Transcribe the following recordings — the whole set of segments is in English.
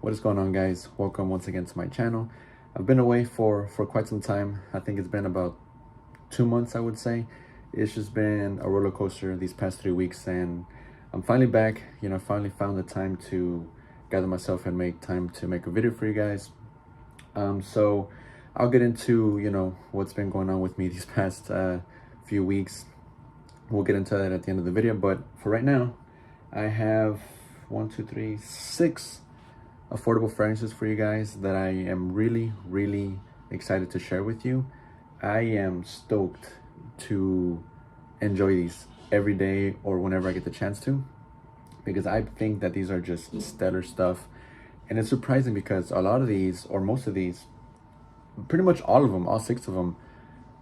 What is going on, guys? Welcome once again to my channel. I've been away for quite some time. I think it's been about 2 months, I would say. It's just been a roller coaster these past 3 weeks, and I'm finally back. Finally found the time to gather myself and make time to make a video for you guys. So I'll get into what's been going on with me these past few weeks. We'll get into that at the end of the video, but for right now, I have 6 affordable fragrances for you guys that I am really excited to share with you. I am stoked to enjoy these every day or whenever I get the chance to, because I think that these are just stellar stuff. And it's surprising because a lot of these, or most of these, pretty much all of them, all 6 of them,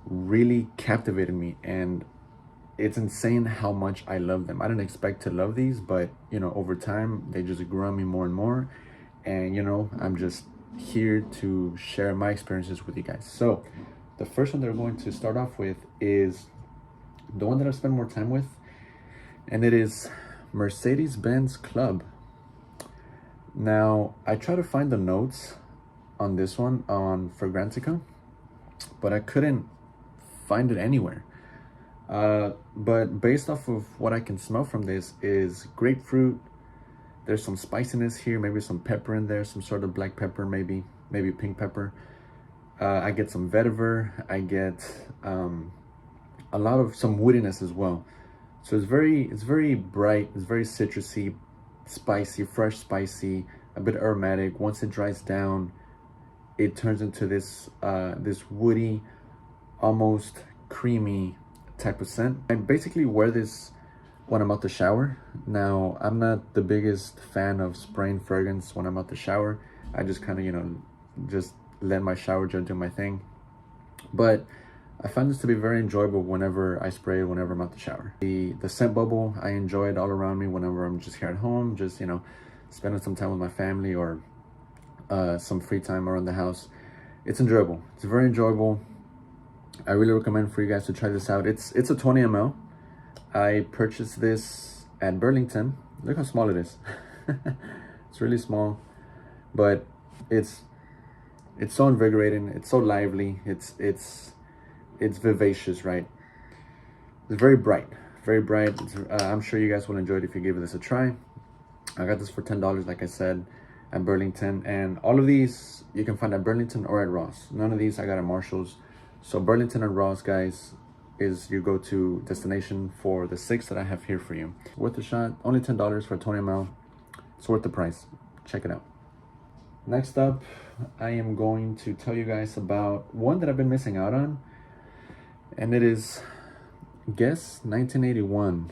really captivated me. And it's insane how much I love them. I didn't expect to love these, but over time they just grew on me more and more. And I'm just here to share my experiences with you guys. So the first one that we're going to start off with is the one that I've spent more time with, and it is Mercedes-Benz Club. Now, I tried to find the notes on this one on Fragrantica, but I couldn't find it anywhere. But based off of what I can smell from this is grapefruit. There's some spiciness here, maybe some pepper in there, some sort of black pepper, maybe pink pepper. I get some vetiver. I get a lot of some woodiness as well. So it's very bright. It's very citrusy, spicy, fresh, spicy, a bit aromatic. Once it dries down, it turns into this this woody, almost creamy type of scent. I basically wear this when I'm out the shower. Now, I'm not the biggest fan of spraying fragrance when I'm out the shower. I just kind of, just let my shower gel do my thing. But I find this to be very enjoyable whenever I spray it, whenever I'm out the shower. The scent bubble, I enjoy it all around me whenever I'm just here at home, just, spending some time with my family or some free time around the house. It's enjoyable. It's very enjoyable. I really recommend for you guys to try this out. It's a 20 ml. I purchased this at Burlington. Look how small it is. It's really small, but it's so invigorating. It's so lively. It's vivacious, right? It's very bright, very bright. I'm sure you guys will enjoy it if you give this a try. I got this for $10, like I said, at Burlington, and all of these you can find at Burlington or at Ross. None of these I got at Marshall's. So Burlington and Ross, guys, is your go-to destination for the 6 that I have here for you. Worth a shot. Only $10 for a 20 ml. It's worth the price. Check it out. Next up, I am going to tell you guys about one that I've been missing out on, and it is Guess 1981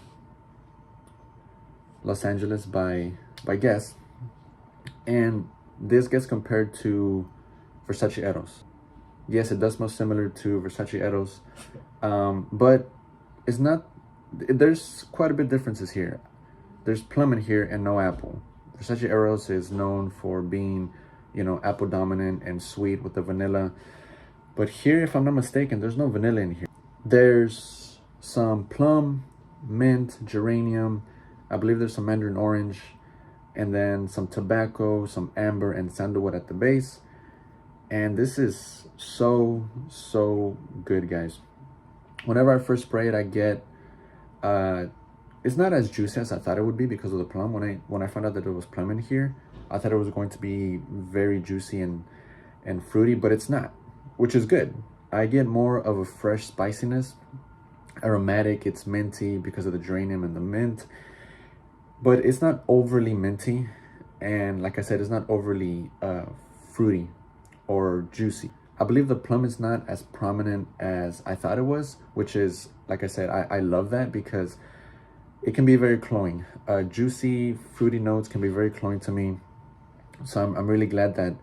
Los Angeles by Guess. And this gets compared to Versace Eros. Yes, it does smell similar to Versace Eros, but it's not. There's quite a bit differences here. There's plum in here and no apple. Versace Eros is known for being, apple dominant and sweet with the vanilla. But here, if I'm not mistaken, there's no vanilla in here. There's some plum, mint, geranium. I believe there's some mandarin orange, and then some tobacco, some amber, and sandalwood at the base. And this is so good, guys. Whenever I first spray it, I get it's not as juicy as I thought it would be because of the plum. When I found out that there was plum in here, I thought it was going to be very juicy and fruity, but it's not, which is good. I get more of a fresh spiciness, aromatic. It's minty because of the geranium and the mint, but it's not overly minty, and like I said, it's not overly fruity or juicy. I believe the plum is not as prominent as I thought it was, which is, like I said, I love that because it can be very cloying. Juicy, fruity notes can be very cloying to me. So I'm really glad that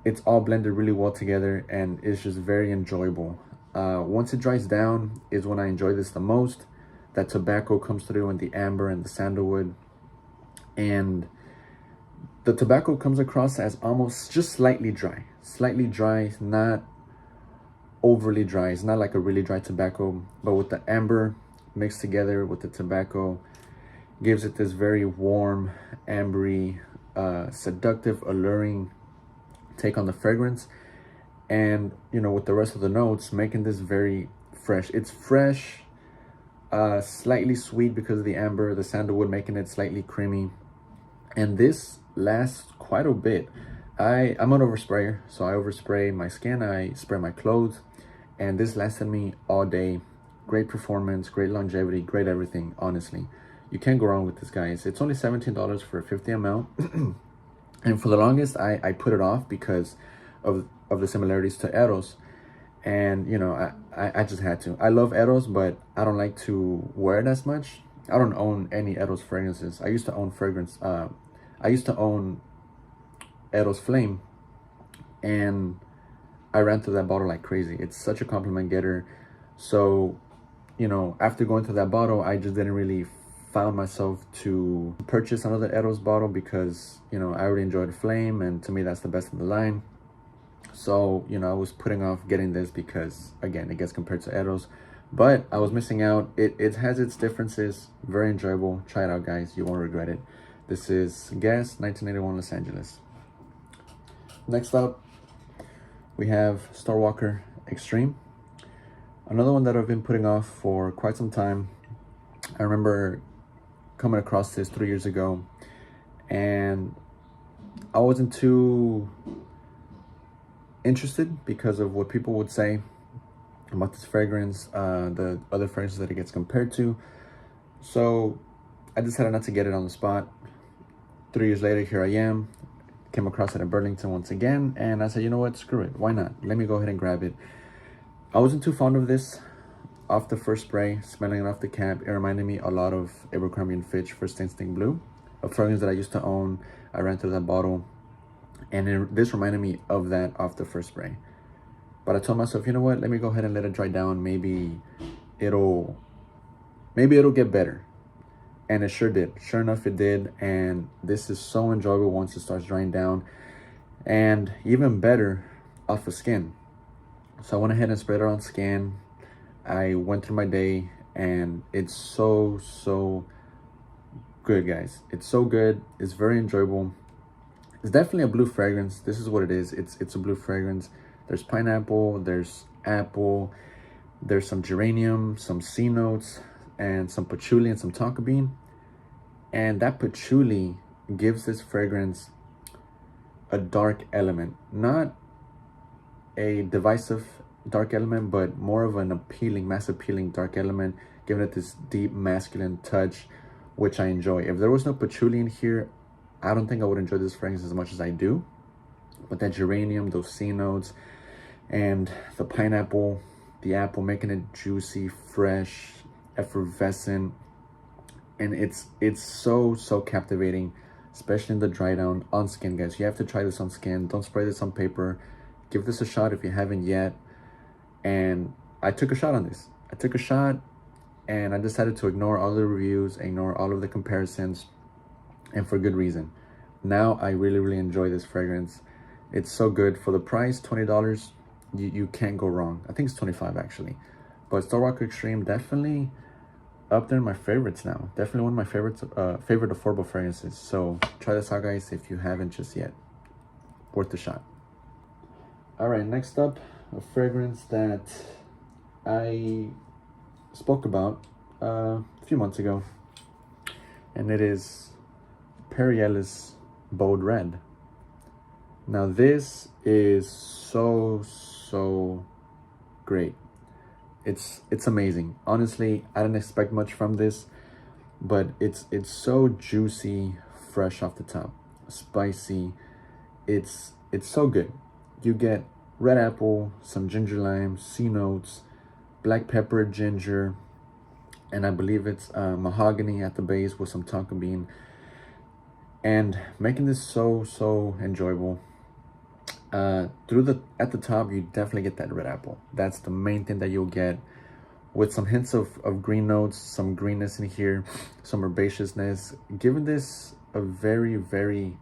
it's all blended really well together, and it's just very enjoyable. Once it dries down is when I enjoy this the most. That tobacco comes through, and the amber and the sandalwood, and the tobacco comes across as almost just slightly dry, not overly dry. It's not like a really dry tobacco, but with the amber mixed together with the tobacco, gives it this very warm, ambery, seductive, alluring take on the fragrance. And with the rest of the notes, making this very fresh. It's fresh, slightly sweet because of the amber, the sandalwood, making it slightly creamy. And this lasts quite a bit. I'm an oversprayer, so I overspray my skin, I spray my clothes, and this lasted me all day. Great performance, great longevity, great everything, honestly. You can't go wrong with this, guys. It's only $17 for 50 ml. And for the longest, I put it off because of the similarities to Eros. And I just had to. I love Eros, but I don't like to wear it as much. I don't own any Eros fragrances. I used to own Eros Flame, and I ran through that bottle like crazy. It's such a compliment getter. So after going through that bottle, I just didn't really found myself to purchase another Eros bottle because I already enjoyed Flame, and to me that's the best in the line. So I was putting off getting this because, again, it gets compared to Eros, but I was missing out. It has its differences. Very enjoyable. Try it out, guys. You won't regret it. This is Guess 1981 Los Angeles. Next up, we have Starwalker Extreme. Another one that I've been putting off for quite some time. I remember coming across this 3 years ago, and I wasn't too interested because of what people would say about this fragrance, the other fragrances that it gets compared to. So I decided not to get it on the spot. 3 years later, here I am. Came across it in Burlington once again, and I said, you know what, screw it, why not? Let me go ahead and grab it. I wasn't too fond of this off the first spray, smelling it off the cap. It reminded me a lot of Abercrombie & Fitch First Instinct Blue, a fragrance that I used to own. I ran through that bottle, and this reminded me of that off the first spray. But I told myself, you know what, let me go ahead and let it dry down. Maybe it'll get better. And it sure did. Sure enough, it did. And this is so enjoyable once it starts drying down, and even better off of skin. So I went ahead and sprayed it on skin. I went through my day, and it's so good, guys. It's so good. It's very enjoyable. It's definitely a blue fragrance. This is what it is. It's a blue fragrance. There's pineapple, there's apple, there's some geranium, some C notes, and some patchouli and some tonka bean. And that patchouli gives this fragrance a dark element. Not a divisive dark element, but more of an appealing, mass appealing dark element, giving it this deep masculine touch, which I enjoy. If there was no patchouli in here, I don't think I would enjoy this fragrance as much as I do. But that geranium, those C notes, and the pineapple, the apple, making it juicy, fresh, effervescent, and it's so captivating, especially in the dry down on skin, guys. You have to try this on skin. Don't spray this on paper. Give this a shot if you haven't yet. And I took a shot on this. I took a shot, and I decided to ignore all the reviews, ignore all of the comparisons, and for good reason. Now I really enjoy this fragrance. It's so good. For the price, $20, you can't go wrong. I think it's 25 actually. But Starwalker Extreme, definitely up there in my favorites now. Definitely one of my favorites, favorite affordable fragrances. So try this out, guys, if you haven't just yet. Worth a shot. All right, next up, a fragrance that I spoke about a few months ago, and it is Persephone Bold Red. Now this is so great. It's amazing. Honestly, I didn't expect much from this, but it's so juicy, fresh off the top, spicy. It's so good. You get red apple, some ginger lime, C notes, black pepper, ginger, and I believe it's mahogany at the base with some tonka bean, and making this so enjoyable. At the top, you definitely get that red apple. That's the main thing that you'll get, with some hints of green notes, some greenness in here, some herbaceousness, giving this a very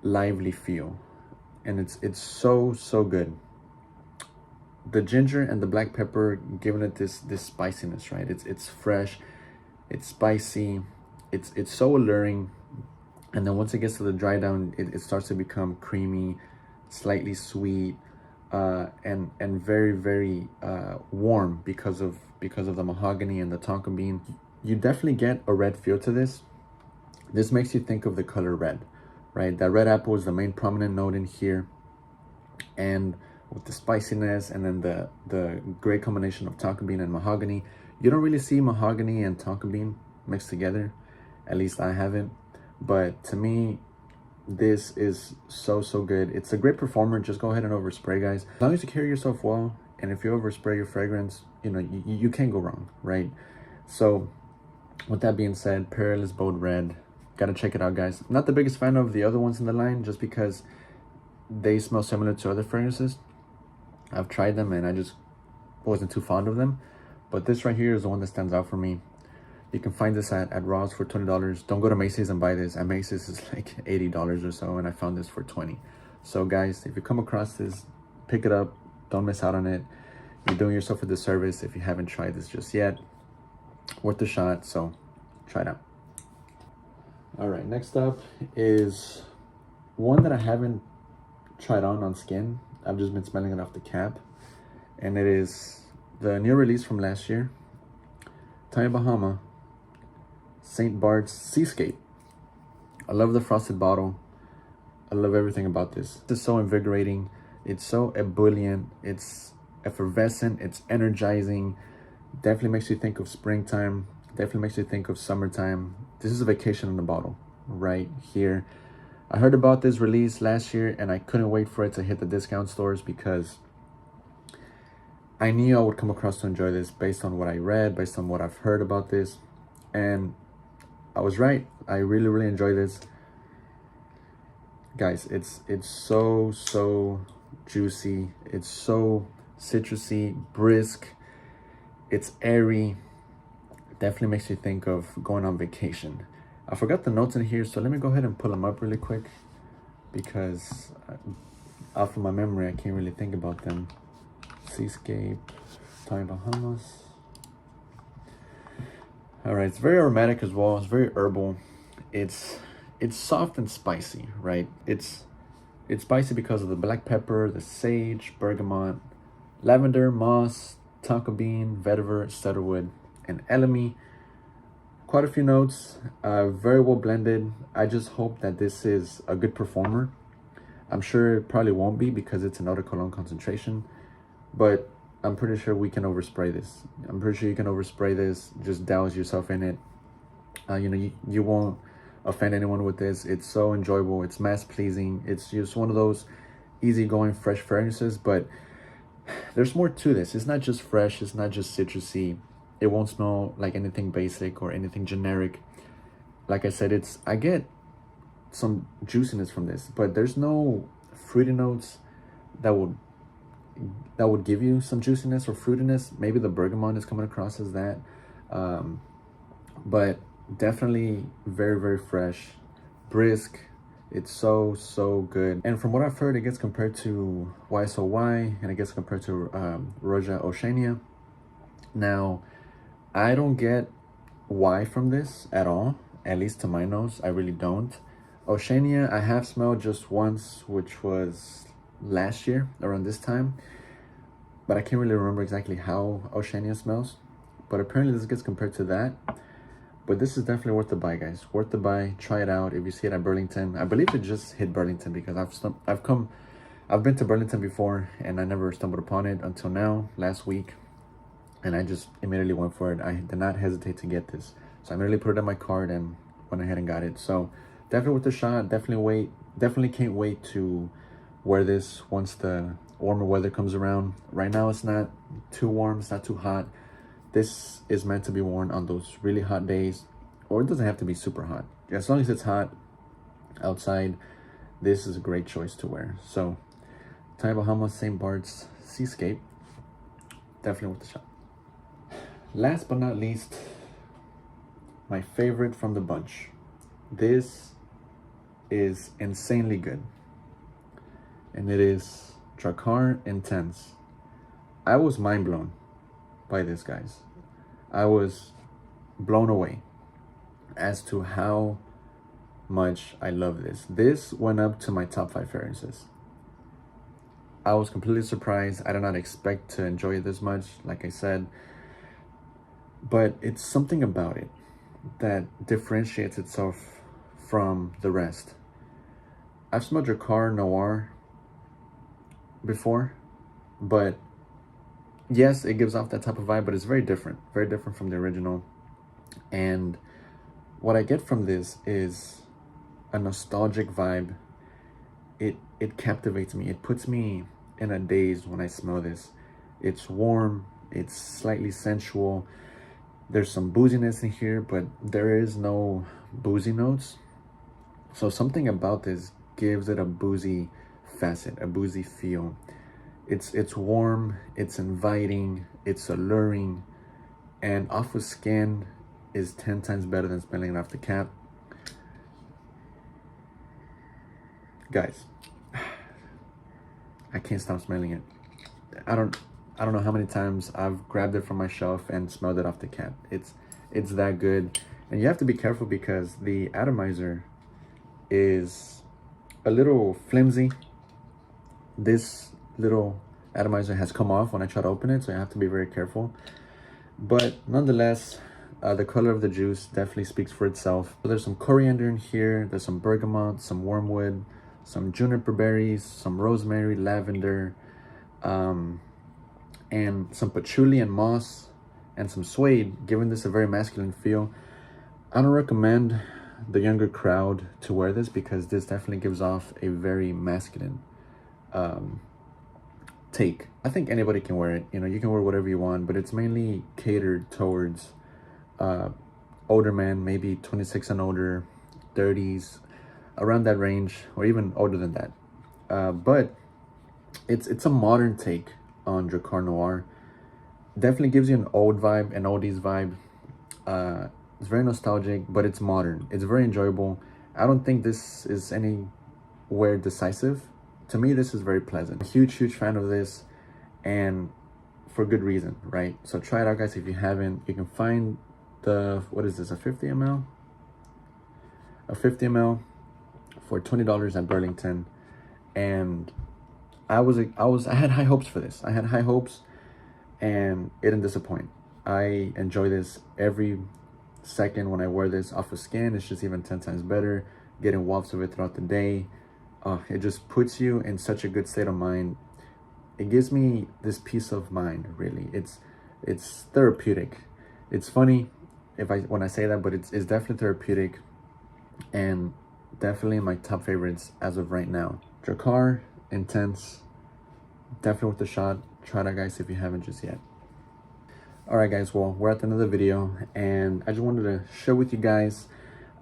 lively feel. And it's so good. The ginger and the black pepper giving it this spiciness, right? It's fresh, it's spicy, it's so alluring. And then once it gets to the dry down, it starts to become creamy, slightly sweet, and very, very warm because of the mahogany and the tonka bean. You definitely get a red feel to this. This makes you think of the color red, right? That red apple is the main prominent note in here, and with the spiciness and then the great combination of tonka bean and mahogany. You don't really see mahogany and tonka bean mixed together, at least I haven't. But to me, this is so good. It's a great performer. Just go ahead and overspray, guys. As long as you carry yourself well, and if you overspray your fragrance, you know, you can't go wrong, right? So with that being said, Persephone Bold Red, gotta check it out, guys. I'm not the biggest fan of the other ones in the line, just because they smell similar to other fragrances. I've tried them and I just wasn't too fond of them, but this right here is the one that stands out for me. You can find this at Ross for $20. Don't go to Macy's and buy this. At Macy's it's like $80 or so, and I found this for $20. So guys, if you come across this, pick it up. Don't miss out on it. You're doing yourself a disservice if you haven't tried this just yet. Worth a shot, so try it out. All right, next up is one that I haven't tried on skin. I've just been smelling it off the cap, and it is the new release from last year, Tommy Bahama St. Bart's Seascape. I love the frosted bottle. I love everything about this. It's so invigorating. It's so ebullient. It's effervescent. It's energizing. Definitely makes you think of springtime. Definitely makes you think of summertime. This is a vacation in the bottle right here. I heard about this release last year and I couldn't wait for it to hit the discount stores, because I knew I would come across to enjoy this based on what I read, based on what I've heard about this. And I was right. I really enjoy this. Guys, it's so juicy. It's so citrusy, brisk. It's airy. Definitely makes you think of going on vacation. I forgot the notes in here, so let me go ahead and pull them up really quick, because off of my memory, I can't really think about them. Seascape, Tommy Bahamas. All right, it's very aromatic as well. It's very herbal. It's soft and spicy, right? It's spicy because of the black pepper, the sage, bergamot, lavender, moss, tonka bean, vetiver, cedarwood, and elemi. Quite a few notes, very well blended. I just hope that this is a good performer. I'm sure it probably won't be because it's an eau de cologne concentration, but I'm pretty sure we can overspray this. I'm pretty sure you can overspray this, just douse yourself in it. You know, you won't offend anyone with this. It's so enjoyable. It's mass pleasing. It's just one of those easygoing, fresh fragrances, but there's more to this. It's not just fresh. It's not just citrusy. It won't smell like anything basic or anything generic. Like I said, I get some juiciness from this, but there's no fruity notes that would give you some juiciness or fruitiness. Maybe the bergamot is coming across as that, but definitely very fresh, brisk. It's so good. And from what I've heard, it gets compared to YSOY, and it gets compared to Roja Oceania. Now, I don't get Y from this at all, at least to my nose. I really don't. Oceania, I have smelled just once, which was last year around this time, but I can't really remember exactly how Oceania smells. But apparently this gets compared to that. But this is definitely worth the buy, guys. Worth the buy. Try it out if you see it at Burlington. I believe it just hit Burlington, because I've been to Burlington before and I never stumbled upon it until now, last week, and I just immediately went for it. I did not hesitate to get this, so I immediately put it in my cart and went ahead and got it. So definitely worth a shot. Definitely can't wait to wear this once the warmer weather comes around. Right now it's not too warm, it's not too hot. This is meant to be worn on those really hot days, or it doesn't have to be super hot. As long as it's hot outside, this is a great choice to wear. So Tommy Bahama St. Bart's Seascape, definitely worth a shot. Last but not least, my favorite from the bunch. This is insanely good, and it is Drakkar Intense. I was mind blown by this, guys. I was blown away as to how much I love this. This went up to my top 5 fragrances. I was completely surprised. I did not expect to enjoy it this much, like I said. But it's something about it that differentiates itself from the rest. I've smelled Drakkar Noir before, but yes, it gives off that type of vibe, but it's very different from the original. And what I get from this is a nostalgic vibe. It captivates me. It puts me in a daze when I smell this. It's warm, it's slightly sensual. There's some booziness in here, but there is no boozy notes. So something about this gives it a boozy facet, a boozy feel. It's warm, it's inviting, it's alluring, and off of skin is 10 times better than smelling it off the cap. Guys, I can't stop smelling it. I don't know how many times I've grabbed it from my shelf and smelled it off the cap. It's that good. And you have to be careful because the atomizer is a little flimsy. This little atomizer has come off when I try to open it, so I have to be very careful. But nonetheless, the color of the juice definitely speaks for itself. So there's some coriander in here, there's some bergamot, some wormwood, some juniper berries, some rosemary, lavender, and some patchouli and moss, and some suede, giving this a very masculine feel. I don't recommend the younger crowd to wear this because this definitely gives off a very masculine take. I think anybody can wear it. You know, you can wear whatever you want, but it's mainly catered towards older men, maybe 26 and older, 30s, around that range, or even older than that. But it's a modern take on Drakkar Noir. Definitely gives you an old vibe, an oldies vibe. It's very nostalgic, but it's modern. It's very enjoyable. I don't think this is anywhere decisive. To me, this is very pleasant. Huge fan of this, and for good reason, right? So try it out, guys, if you haven't. You can find the, what is this, a 50 ml? A 50 ml for $20 at Burlington. And I had high hopes for this. I had high hopes, and it didn't disappoint. I enjoy this every second when I wear this off of skin. It's just even 10 times better. Getting wafts of it throughout the day. It just puts you in such a good state of mind. It gives me this peace of mind, really. It's therapeutic. It's funny when I say that, but it's definitely therapeutic, and definitely my top favorites as of right now. Drakkar, intense, definitely worth a shot. Try it out, guys, if you haven't just yet. All right, guys, well, we're at the end of the video, and I just wanted to share with you guys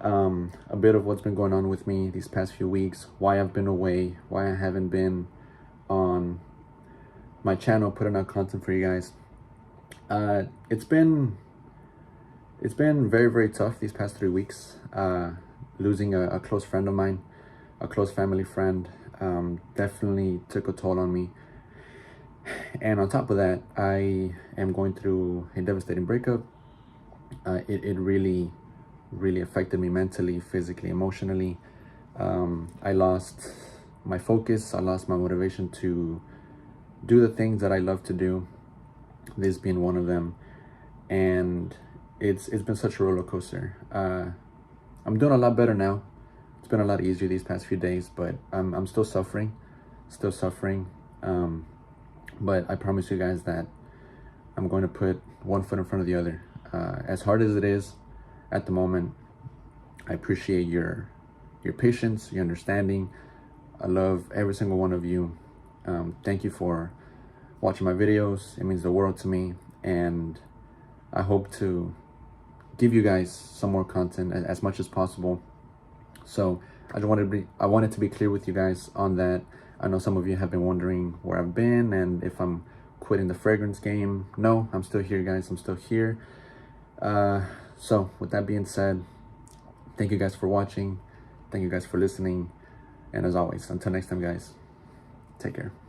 a bit of what's been going on with me these past few weeks, why I've been away, why I haven't been on my channel putting out content for you guys. It's been very tough these past 3 weeks. Losing a close friend of mine, a close family friend, definitely took a toll on me. And on top of that, I am going through a devastating breakup. It really affected me mentally, physically, emotionally. I lost my focus. I lost my motivation to do the things that I love to do, this being one of them. And it's been such a roller coaster. I'm doing a lot better now. It's been a lot easier these past few days, but I'm still suffering. But I promise you guys that I'm going to put one foot in front of the other. As hard as it is at the moment, I appreciate your patience, your understanding. I love every single one of you. Thank you for watching my videos. It means the world to me, and I hope to give you guys some more content as much as possible. So I wanted to be clear with you guys on that. I know some of you have been wondering where I've been and if I'm quitting the fragrance game. No, I'm still here, guys. I'm still here. So with that being said, thank you guys for watching. Thank you guys for listening. And as always, until next time, guys, take care.